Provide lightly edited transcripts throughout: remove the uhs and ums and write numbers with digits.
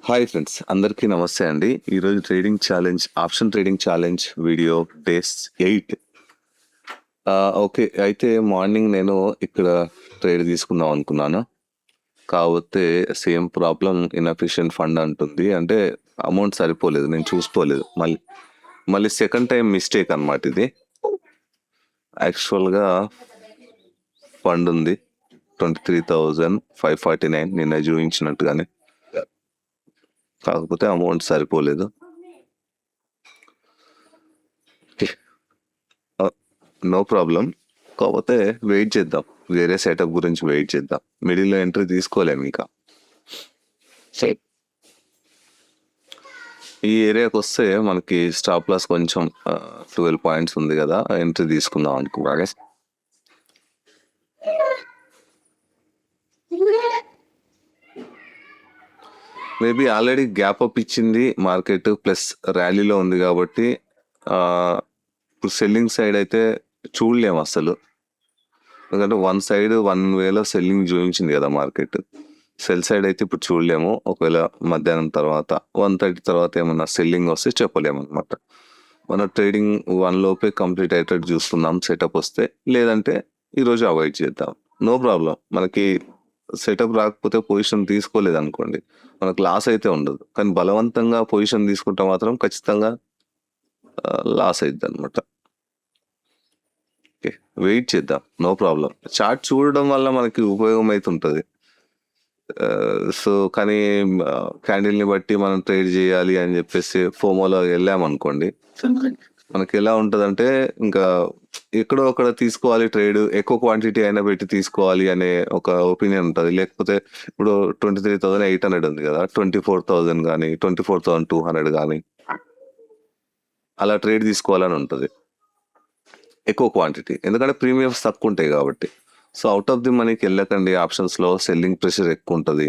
Hi friends, అందరికీ నమస్తే అండి. ఈరోజు trading challenge, option trading challenge video days 8. Okay. అయితే మార్నింగ్ నేను ఇక్కడ ట్రేడ్ తీసుకుందాం అనుకున్నాను. కాకపోతే సేమ్ ప్రాబ్లం, ఇన్ఎఫిషియెంట్ ఫండ్ అంటుంది. అంటే అమౌంట్ సరిపోలేదు, నేను చూసుకోలేదు. మళ్ళీ సెకండ్ టైం మిస్టేక్ అనమాట ఇది. యాక్చువల్గా ఫండ్ ఉంది 23,549 నిన్న చూపించినట్టుగానే, కాకపోతే అమౌంట్ సరిపోలేదు. నో ప్రాబ్లం, కాకపోతే వెయిట్ చేద్దాం. వేరే సెటప్ గురించి వెయిట్ చేద్దాం. మిడిల్లో ఎంట్రీ తీసుకోలేము ఇంకా. ఈ ఏరియాకి వస్తే మనకి స్టాప్ లాస్ కొంచెం 12 పాయింట్స్ ఉంది కదా, ఎంట్రీ తీసుకుందాం అనుకున్నాగా. మేబీ ఆల్రెడీ గ్యాప్ అప్ ఇచ్చింది మార్కెట్, ప్లస్ ర్యాలీలో ఉంది కాబట్టి ఇప్పుడు సెల్లింగ్ సైడ్ అయితే చూడలేము అసలు. ఎందుకంటే వన్ వేలో సెల్లింగ్ చూపించింది కదా మార్కెట్. సెల్ సైడ్ అయితే ఇప్పుడు చూడలేము. ఒకవేళ మధ్యాహ్నం తర్వాత 1:30 తర్వాత ఏమన్నా సెల్లింగ్ వస్తే చెప్పలేము అనమాట. మన ట్రేడింగ్ 1 లోపే కంప్లీట్ అయ్యేటట్టు చూస్తున్నాం సెటప్ వస్తే. లేదంటే ఈరోజు అవాయిడ్ చేద్దాం, నో ప్రాబ్లం. మనకి సెటప్ రాకపోతే పొజిషన్ తీసుకోలేదు అనుకోండి, మనకు లాస్ అయితే ఉండదు. కానీ బలవంతంగా పొజిషన్ తీసుకుంటే మాత్రం ఖచ్చితంగా లాస్ అవుతుంది అనమాట. ఓకే, వెయిట్ చేద్దాం, నో ప్రాబ్లం. చార్ట్ చూడడం వల్ల మనకి ఉపయోగం అవుతుంటుంది. సో కానీ క్యాండిల్ని బట్టి మనం ట్రేడ్ చేయాలి అని చెప్పేసి ఫోమోలో వెళ్ళామనుకోండి, మనకి ఎలా ఉంటుందంటే ఇంకా ఎక్కడో అక్కడ తీసుకోవాలి ట్రేడ్, ఎక్కువ క్వాంటిటీ అయినా పెట్టి తీసుకోవాలి అనే ఒక ఒపీనియన్ ఉంటుంది. లేకపోతే ఇప్పుడు 23,800 ఉంది కదా, 24,000 కానీ 24,200 కానీ అలా ట్రేడ్ తీసుకోవాలని ఉంటుంది, ఎక్కువ క్వాంటిటీ. ఎందుకంటే ప్రీమియమ్స్ తక్కువ ఉంటాయి కాబట్టి. సో అవుట్ ఆఫ్ ది మనీకి వెళ్ళకండి. ఆప్షన్స్లో సెల్లింగ్ ప్రెషర్ ఎక్కువ ఉంటుంది.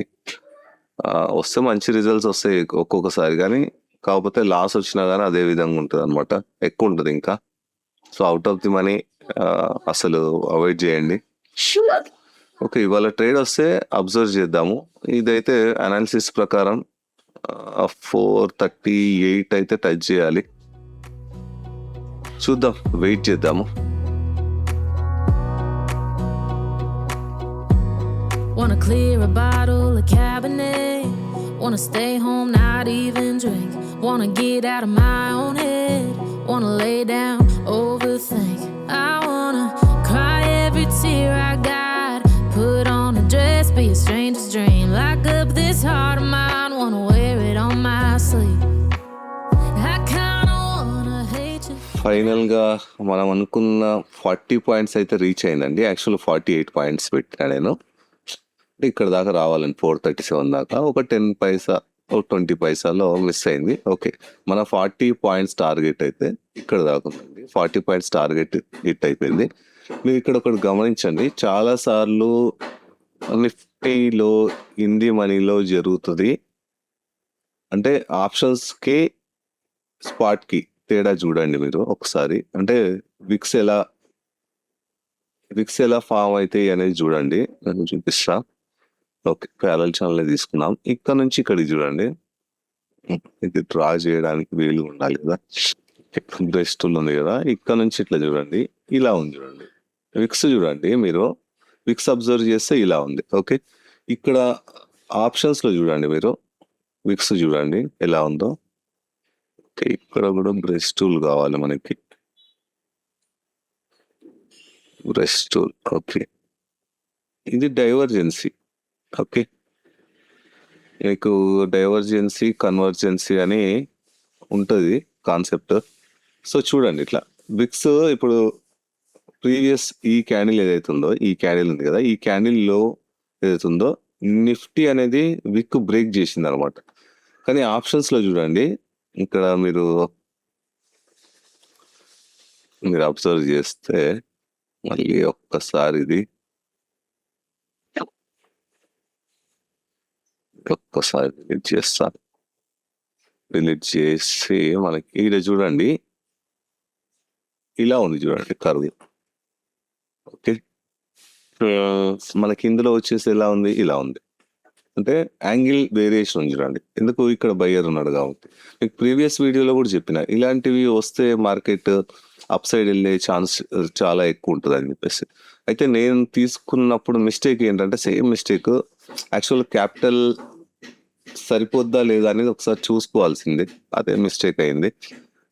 వస్తే మంచి రిజల్ట్స్ వస్తాయి ఒక్కొక్కసారి, కానీ కాకపోతే లాస్ వచ్చినా కానీ అదే విధంగా ఉంటుంది అనమాట, ఎక్కువ ఉంటుంది ఇంకా. So out of the money అసలు అవాయిడ్ చేయండి. ఓకే, ఇవాళ ట్రేడ్ వస్తే అబ్జర్వ్ చేద్దాము. ఇదైతే అనాలిసిస్ ప్రకారం 438 అయితే టచ్ చేయాలి. చూద్దాం, వెయిట్ చేద్దాము. Wanna clear a bottle of Cabernet, wanna stay home, not even drink, wanna get out of my own head, wanna lay down, overthink, I wanna cry every tear I got, put on a dress, be a stranger's dream, lock up this heart of mine, wanna wear it on my sleeve, I kinda wanna hate you. ఫైనల్గా మనం అనుకున్న 40 points అయితే reach అయిందండి. Actual 48 points పెట్టినా నేను. ఇక్కడ దాకా రావాలని 437 దాకా ఒక 10 పైసా, ఒక 20 పైసాలో మిస్ అయింది. ఓకే, మన 40 పాయింట్స్ టార్గెట్ అయితే ఇక్కడ దాకా ఉందండి. 40 పాయింట్స్ టార్గెట్ హిట్ అయిపోయింది. మీరు ఇక్కడ ఒకటి గమనించండి, చాలాసార్లు నిఫ్టీలో, ఇండి మనీలో జరుగుతుంది. అంటే ఆప్షన్స్కి స్పాట్కి తేడా చూడండి మీరు ఒకసారి. అంటే విక్స్ ఎలా ఫామ్ అవుతాయి అనేది చూడండి, నేను చూపిస్తా. ఓకే, ప్యారల్ ఛానల్ తీసుకున్నాం. ఇక్కడ నుంచి ఇక్కడికి చూడండి, ఇది డ్రా చేయడానికి వీలు ఉండాలి కదా. బ్రెస్ట్ ఉంది కదా, ఇక్కడ నుంచి ఇట్లా చూడండి, ఇలా ఉంది చూడండి. విక్స్ చూడండి, మీరు విక్స్ అబ్జర్వ్ చేస్తే ఇలా ఉంది. ఓకే, ఇక్కడ ఆప్షన్స్లో చూడండి, మీరు విక్స్ చూడండి ఎలా ఉందో. ఓకే, ఇక్కడ కూడా బ్రెస్ట్ టూల్ కావాలి మనకి, బ్రెస్ట్ టూల్. ఓకే, ఇది డైవర్జెన్సీ. ఓకే, మీకు డైవర్జెన్సీ, కన్వర్జెన్సీ అని ఉంటుంది కాన్సెప్ట్. సో చూడండి ఇట్లా విక్స్ ఇప్పుడు ప్రీవియస్ ఈ క్యాండిల్ ఏదైతుందో, ఈ క్యాండిల్ ఉంది కదా, ఈ క్యాండిల్లో ఏదైతుందో నిఫ్టీ అనేది విక్ బ్రేక్ చేసింది అనమాట. కానీ ఆప్షన్స్లో చూడండి, ఇక్కడ మీరు అబ్జర్వ్ చేస్తే మళ్ళీ ఒక్కసారి ఇది ఒక్కసారి డిలీట్ చేస్తాను. డిలీట్ చేసి మనకి ఇక్కడ చూడండి ఇలా ఉంది చూడండి కర్వ్. ఓకే, మనకి ఇందులో వచ్చేసి ఎలా ఉంది, ఇలా ఉంది. అంటే యాంగిల్ వేరియేషన్ ఉంది చూడండి. ఎందుకు ఇక్కడ బయ్యర్ ఉన్నాడు కాబట్టి. మీకు ప్రీవియస్ వీడియోలో కూడా చెప్పిన ఇలాంటివి వస్తే మార్కెట్ అప్ సైడ్ వెళ్ళే ఛాన్స్ చాలా ఎక్కువ ఉంటుంది అని చెప్పేసి. అయితే నేను తీసుకున్నప్పుడు మిస్టేక్ ఏంటంటే సేమ్ మిస్టేక్. యాక్చువల్ క్యాపిటల్ సరిపోద్దా లేదా అనేది ఒకసారి చూసుకోవాల్సింది. అదే మిస్టేక్ అయింది.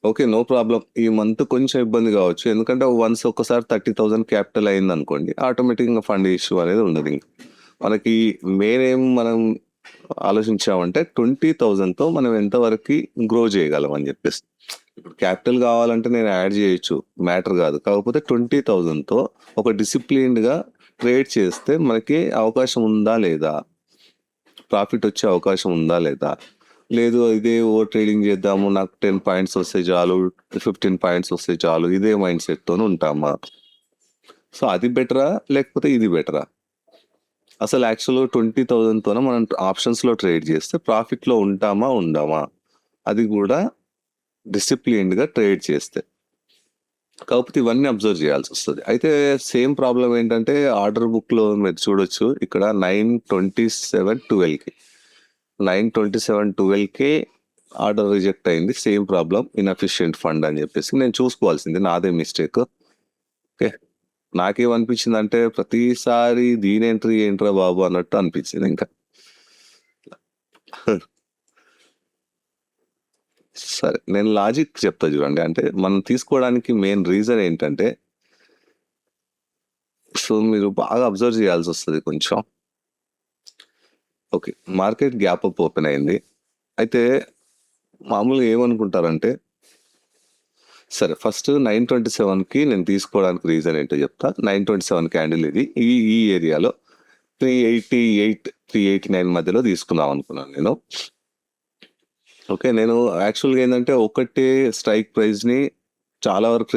Okay, no problem. ఈ మంత్ కొంచెం ఇబ్బంది కావచ్చు, ఎందుకంటే వన్స్ ఒకసారి 30,000 క్యాపిటల్ అయింది అనుకోండి, ఆటోమేటిక్గా ఫండ్ ఇష్యూ అనేది ఉండదు. ఇంకా మనకి మెయిన్ ఏం మనం ఆలోచించామంటే 20,000తో మనం ఎంతవరకు గ్రో చేయగలం అని చెప్పేసి. ఇప్పుడు క్యాపిటల్ కావాలంటే నేను యాడ్ చేయొచ్చు, మ్యాటర్ కాదు. కాకపోతే 20,000తో ఒక డిసిప్లిన్డ్గా ట్రేడ్ చేస్తే మనకి అవకాశం ఉందా లేదా, ప్రాఫిట్ వచ్చే అవకాశం ఉందా లేదా, లేదు ఇదే ఓవర్ ట్రేడింగ్ చేద్దాము, నాకు 10 పాయింట్స్ వస్తే చాలు, 15 పాయింట్స్ వస్తే చాలు, ఇదే మైండ్ సెట్తో ఉంటామా. సో అది బెటరా లేకపోతే ఇది బెటరా? అసలు యాక్చువల్గా 20,000తోనే మనం ఆప్షన్స్లో ట్రేడ్ చేస్తే ప్రాఫిట్లో ఉంటామా ఉండామా, అది కూడా డిసిప్లిన్డ్గా ట్రేడ్ చేస్తే. కాకపోతే ఇవన్నీ అబ్జర్వ్ చేయాల్సి వస్తుంది. అయితే సేమ్ ప్రాబ్లం ఏంటంటే ఆర్డర్ బుక్లో మీరు చూడొచ్చు, ఇక్కడ 9:27:12కి 9:27:12కే ఆర్డర్ రిజెక్ట్ అయింది. సేమ్ ప్రాబ్లం, ఇన్ఎఫిషియెంట్ ఫండ్ అని చెప్పేసి నేను చూసుకోవాల్సింది, నాదే మిస్టేక్. ఓకే, నాకేమనిపించింది అంటే ప్రతిసారి దీని ఎంట్రీ ఏంట్రా బాబు అన్నట్టు అనిపించింది. ఇంకా సరే, నేను లాజిక్ చెప్తా చూడండి. అంటే మనం తీసుకోవడానికి మెయిన్ రీజన్ ఏంటంటే, సో మీరు బాగా అబ్జర్వ్ చేయాల్సి వస్తుంది కొంచెం. Okay, market gap up open అయింది. అయితే మామూలుగా ఏమనుకుంటారంటే, సరే ఫస్ట్ 9:27కి నేను తీసుకోవడానికి రీజన్ ఏంటో చెప్తా. 9:27 క్యాండిల్ ఇది ఈ ఏరియాలో 388, 389 మధ్యలో తీసుకుందాం అనుకున్నాను నేను. ఓకే, నేను యాక్చువల్గా ఏంటంటే ఒకటే స్ట్రైక్ ప్రైస్ని చాలా వరకు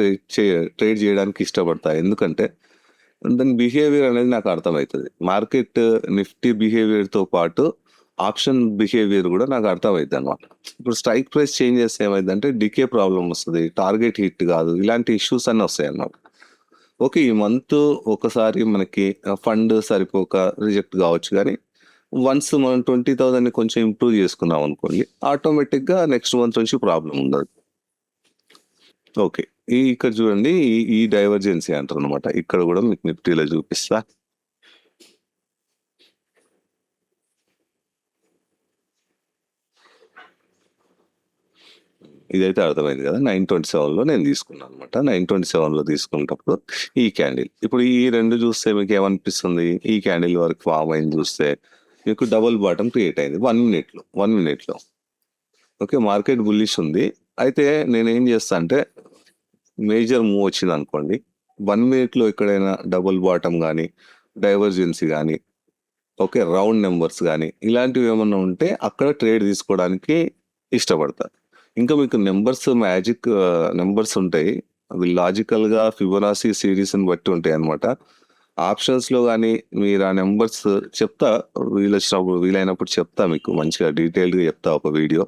ట్రేడ్ చేయడానికి ఇష్టపడతా. ఎందుకంటే దాని బిహేవియర్ అనేది నాకు అర్థమవుతుంది. మార్కెట్ నిఫ్టీ బిహేవియర్తో పాటు ఆప్షన్ బిహేవియర్ కూడా నాకు అర్థమవుతుంది అనమాట. ఇప్పుడు స్ట్రైక్ ప్రైస్ చేంజ్ చేస్తే ఏమైందంటే డికే ప్రాబ్లం వస్తుంది, టార్గెట్ హిట్ కాదు, ఇలాంటి ఇష్యూస్ అన్నీ వస్తాయి అన్నమాట. ఓకే, ఈ మంత్ ఒకసారి మనకి ఫండ్ సరిపోక రిజెక్ట్ కావచ్చు, కానీ వన్స్ మనం 20,000ని కొంచెం ఇంప్రూవ్ చేసుకున్నాం అనుకోండి, ఆటోమేటిక్గా నెక్స్ట్ మంత్ నుంచి ప్రాబ్లం ఉండదు. ఓకే, ఇక్కడ చూడండి, ఈ డైవర్జెన్సీ అంటారు అనమాట. ఇక్కడ కూడా మీకు నిఫ్టీలో చూపిస్తా. ఇదైతే అర్థమైంది కదా. 9:27లో నేను తీసుకున్నాను అనమాట. 9:27లో తీసుకున్నప్పుడు ఈ క్యాండిల్, ఇప్పుడు ఈ రెండు చూస్తే మీకు ఏమనిపిస్తుంది, ఈ క్యాండిల్ వరకు ఫామ్ అయింది చూస్తే మీకు డబుల్ బాటమ్ క్రియేట్ అయింది 1 మినిట్లో. ఓకే, మార్కెట్ బుల్లిష్ ఉంది. అయితే నేను ఏం చేస్తా అంటే, మేజర్ మూవ్ వచ్చింది అనుకోండి, 1 మినిట్లో ఎక్కడైనా డబుల్ బాటమ్ కానీ, డైవర్జెన్సీ కానీ, ఓకే రౌండ్ నెంబర్స్ కానీ ఇలాంటివి ఏమన్నా ఉంటే అక్కడ ట్రేడ్ తీసుకోవడానికి ఇష్టపడతా. ఇంకా మీకు మ్యాజిక్ నెంబర్స్ ఉంటాయి, అవి లాజికల్గా ఫిబొనాసీ సిరీస్ని బట్టి ఉంటాయి అనమాట. ఆప్షన్స్లో కానీ మీరు ఆ నెంబర్స్ చెప్తా, వీలైనప్పుడు చెప్తా, మీకు మంచిగా డీటెయిల్డ్గా చెప్తా ఒక వీడియో.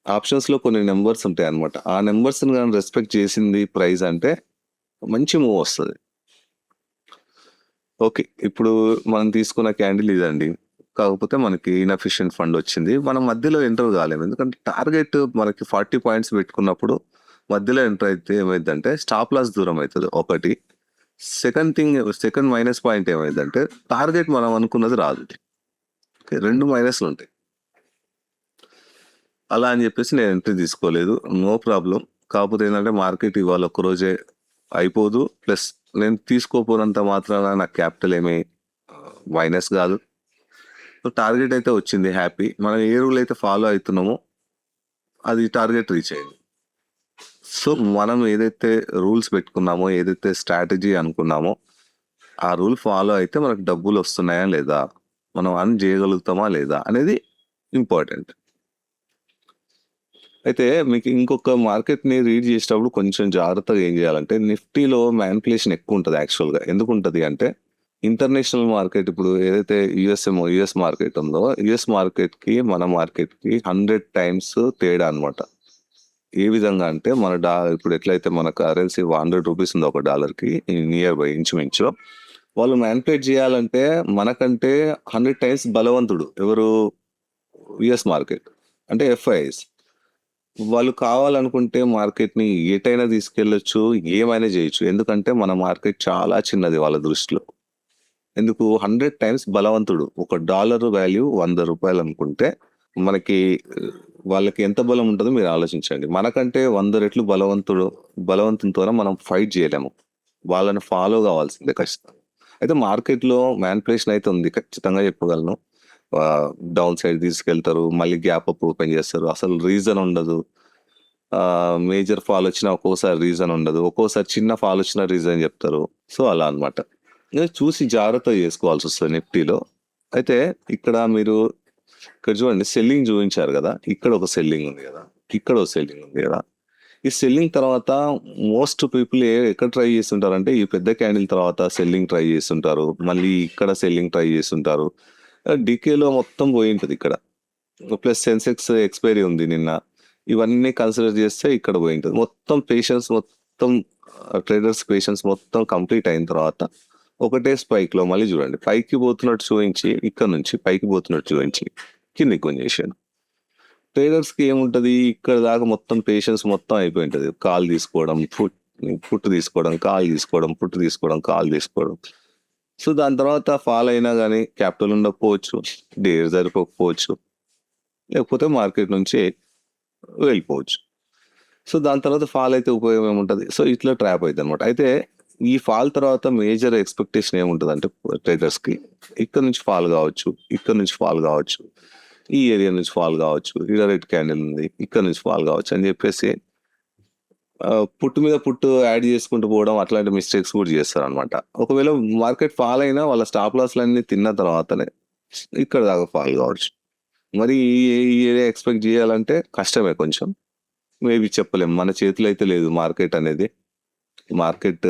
ఆప్షన్స్లో కొన్ని నెంబర్స్ ఉంటాయి అనమాట. ఆ నెంబర్స్ని కానీ రెస్పెక్ట్ చేసింది ప్రైస్ అంటే మంచి మూవ్ వస్తుంది. ఓకే, ఇప్పుడు మనం తీసుకున్న క్యాండిల్ ఇదండి. కాకపోతే మనకి ఇన్ఎఫిషియెంట్ ఫండ్ వచ్చింది, మనం మధ్యలో ఎంటర్ కాలేము. ఎందుకంటే టార్గెట్ మనకి 40 పాయింట్స్ పెట్టుకున్నప్పుడు మధ్యలో ఎంటర్ అయితే ఏమైందంటే స్టాప్ లాస్ దూరం అవుతుంది ఒకటి. సెకండ్ మైనస్ పాయింట్ ఏమైందంటే టార్గెట్ మనం అనుకున్నది రాదు. ఓకే, 2 మైనస్లు ఉంటాయి. అలా అని చెప్పేసి నేను ఎంట్రీ తీసుకోలేదు, నో ప్రాబ్లం. కాకపోతే ఏంటంటే మార్కెట్ ఇవాళ ఒక్కరోజే అయిపోదు, ప్లస్ నేను తీసుకోపోనంత మాత్రాన నాకు క్యాపిటల్ ఏమీ మైనస్ కాదు. టార్గెట్ అయితే వచ్చింది, హ్యాపీ. మనం ఏ రూల్ అయితే ఫాలో అవుతున్నామో అది టార్గెట్ రీచ్ అయింది. సో మనం ఏదైతే రూల్స్ పెట్టుకున్నామో, ఏదైతే స్ట్రాటజీ అనుకున్నామో, ఆ రూల్ ఫాలో అయితే మనకు డబ్బులు వస్తున్నాయా లేదా, మనం అర్న్ చేయగలుగుతామా లేదా అనేది ఇంపార్టెంట్. అయితే మీకు ఇంకొక మార్కెట్ని రీడ్ చేసేటప్పుడు కొంచెం జాగ్రత్తగా ఏం చేయాలంటే, నిఫ్టీలో మ్యానిపులేషన్ ఎక్కువ ఉంటుంది యాక్చువల్గా. ఎందుకు ఉంటుంది అంటే, ఇంటర్నేషనల్ మార్కెట్ ఇప్పుడు ఏదైతే యుఎస్ మార్కెట్ ఉందో, యుఎస్ మార్కెట్కి మన మార్కెట్కి 100 times తేడా అనమాట. ఏ విధంగా అంటే ఇప్పుడు ఎట్లయితే మన కరెన్సీ 100 రూపీస్ ఉంది ఒక డాలర్కి, నియర్ బై ఇంచుమించు వాళ్ళు మ్యానిపులేట్ చేయాలంటే మనకంటే 100 టైమ్స్ బలవంతుడు ఎవరు? యుఎస్ మార్కెట్ అంటే ఎఫ్ఐఎస్. వాళ్ళు కావాలనుకుంటే మార్కెట్‌ని ఎటైనా తీసుకెళ్ళొచ్చు, ఏమైనా చేయొచ్చు. ఎందుకంటే మన మార్కెట్ చాలా చిన్నది వాళ్ళ దృష్టిలో. ఎందుకు? 100 టైమ్స్ బలవంతుడు. ఒక డాలర్ వాల్యూ రూ. 100 అనుకుంటే మనకి వాళ్ళకి ఎంత బలం ఉంటదో మీరు ఆలోచించండి. మనకంటే 100 రెట్లు బలవంతునితోనే మనం ఫైట్ చేయలేము. వాళ్ళని ఫాలో కావాల్సిందే ఖచ్చితంగా. అయితే మార్కెట్‌లో మ్యానిపులేషన్ అయితే ఉంది. ఖచ్చితంగా చెప్పగలను. డౌన్ సైడ్ తీసుకెళ్తారు. మళ్ళీ గ్యాప్ అప్ ఓపెన్ చేస్తారు. అసలు రీజన్ ఉండదు. మేజర్ ఫాల్ వచ్చినా ఒక్కోసారి రీజన్ ఉండదు. ఒక్కోసారి చిన్న ఫాల్ వచ్చినా రీజన్ చెప్తారు. సో, అలా అన్నమాట. ఇగ చూసి జాగ్రత్తగా చేసుకోవాల్సొస్తది నిఫ్టీలో. అయితే ఇక్కడ మీరు ఇక్కడ చూడండి సెల్లింగ్ చూపించారు గదా! ఇక్కడ ఒక సెల్లింగ్ ఉంది గదా! ఇక్కడ ఒక సెల్లింగ్ ఉంది గదా! ఈ సెల్లింగ్ తర్వాత మోస్ట్ పీపుల్ ఎక్కడ ట్రై చేస్తుంటారంటే ఈ పెద్ద క్యాండిల్ తర్వాత సెల్లింగ్ ట్రై చేస్తుంటారు. మళ్ళీ ఇక్కడ సెల్లింగ్ ట్రై చేస్తుంటారు. డీకేలో మొత్తం పోయుంటది ఇక్కడ. ప్లస్ సెన్సెక్స్ ఎక్స్‌పైరీ ఉంది నిన్న. ఇవన్నీ కన్సిడర్ చేస్తే ఇక్కడ పోయుంటది. మొత్తం పేషెన్స్ మొత్తం ట్రేడర్స్ పేషెన్స్ మొత్తం కంప్లీట్ అయిన తర్వాత ఒకటే స్పైక్‌లో మళ్ళీ చూడండి. పైకి పోతున్నట్టు చూయించి ఇక్కడ నుంచి పైకి పోతున్నట్టు చూయించి కిందకి కొనేసాడు. ట్రేడర్స్‌కి ఏముంటది ఇక్కడ దాకా మొత్తం పేషెన్స్ మొత్తం అయిపోయి ఉంటది. కాల్ తీసుకోవడం, పుట్ తీసుకోవడం, కాల్ తీసుకోవడం, పుట్ తీసుకోవడం, కాల్ తీసుకోవడం. సో, దాని తర్వాత ఫాల్ అయినా గానీ క్యాపిటల్ ఉండకపోవచ్చు, డేర్ సరిపోకపోవచ్చు, లేకపోతే మార్కెట్ నుంచి వెళ్ళిపోవచ్చు. సో, దాని తర్వాత ఫాల్ అయితే ఉపయోగం ఏముంటది? సో, ఇట్లా ట్రాప్ అయిద్దనమాట. అయితే ఈ ఫాల్ తర్వాత మేజర్ ఎక్స్‌పెక్టేషన్ ఏముంటదంటే ట్రేడర్స్‌కి ఇక్కడ నుంచి ఫాల్ గావచ్చు, ఇక్కడ నుంచి ఫాల్ గావచ్చు, ఈ ఏరియా నుంచి ఫాల్ గావచ్చు, ఈడ రెడ్ క్యాండిల్ ఉంది, ఇక్కడ నుంచి ఫాల్ గావచ్చు అని చెప్పేసి పుట్టు మీద పుట్టు యాడ్ చేసుకుంటూ పోవడం అట్లాంటి మిస్టేక్స్ కూడా చేస్తారనమాట. ఒకవేళ మార్కెట్ ఫాల్ అయినా వాళ్ళ స్టాప్ లాస్‌లన్నీ తిన్న తర్వాతనే ఇక్కడ దాకా ఫాల్ కావచ్చు. మరి ఈ ఏరియా ఎక్స్‌పెక్ట్ చేయాలంటే కష్టమే కొంచెం. మేబీ చెప్పలేం. మన చేతిలో అయితే లేదు మార్కెట్ అనేది. మార్కెట్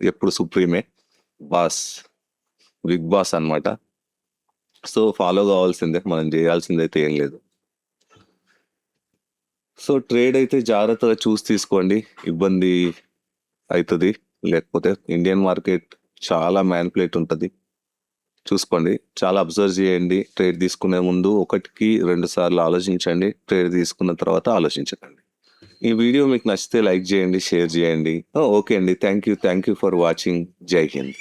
ఎప్పుడు సుప్రీమే. బాస్. బిగ్ బాస్ అన్నమాట. సో, ఫాలో కావాల్సిందే. మనం చేయాల్సిందైతే ఏం లేదు. సో, ట్రేడ్ అయితే జాగ్రత్తగా చూసి తీసుకోండి. ఇబ్బంది అయితది. లేకపోతే ఇండియన్ మార్కెట్ చాలా మ్యానిపులేట్ ఉంటది. చూసుకోండి. చాలా అబ్జర్వ్ చేయండి. ట్రేడ్ తీసుకునే ముందు 1కి 2 సార్లు ఆలోచించండి. ట్రేడ్ తీసుకున్న తర్వాత ఆలోచించకండి. ఈ వీడియో మీకు నచ్చితే లైక్ చేయండి, షేర్ చేయండి. ఓకే అండి. Thank you for watching. జై హింద్.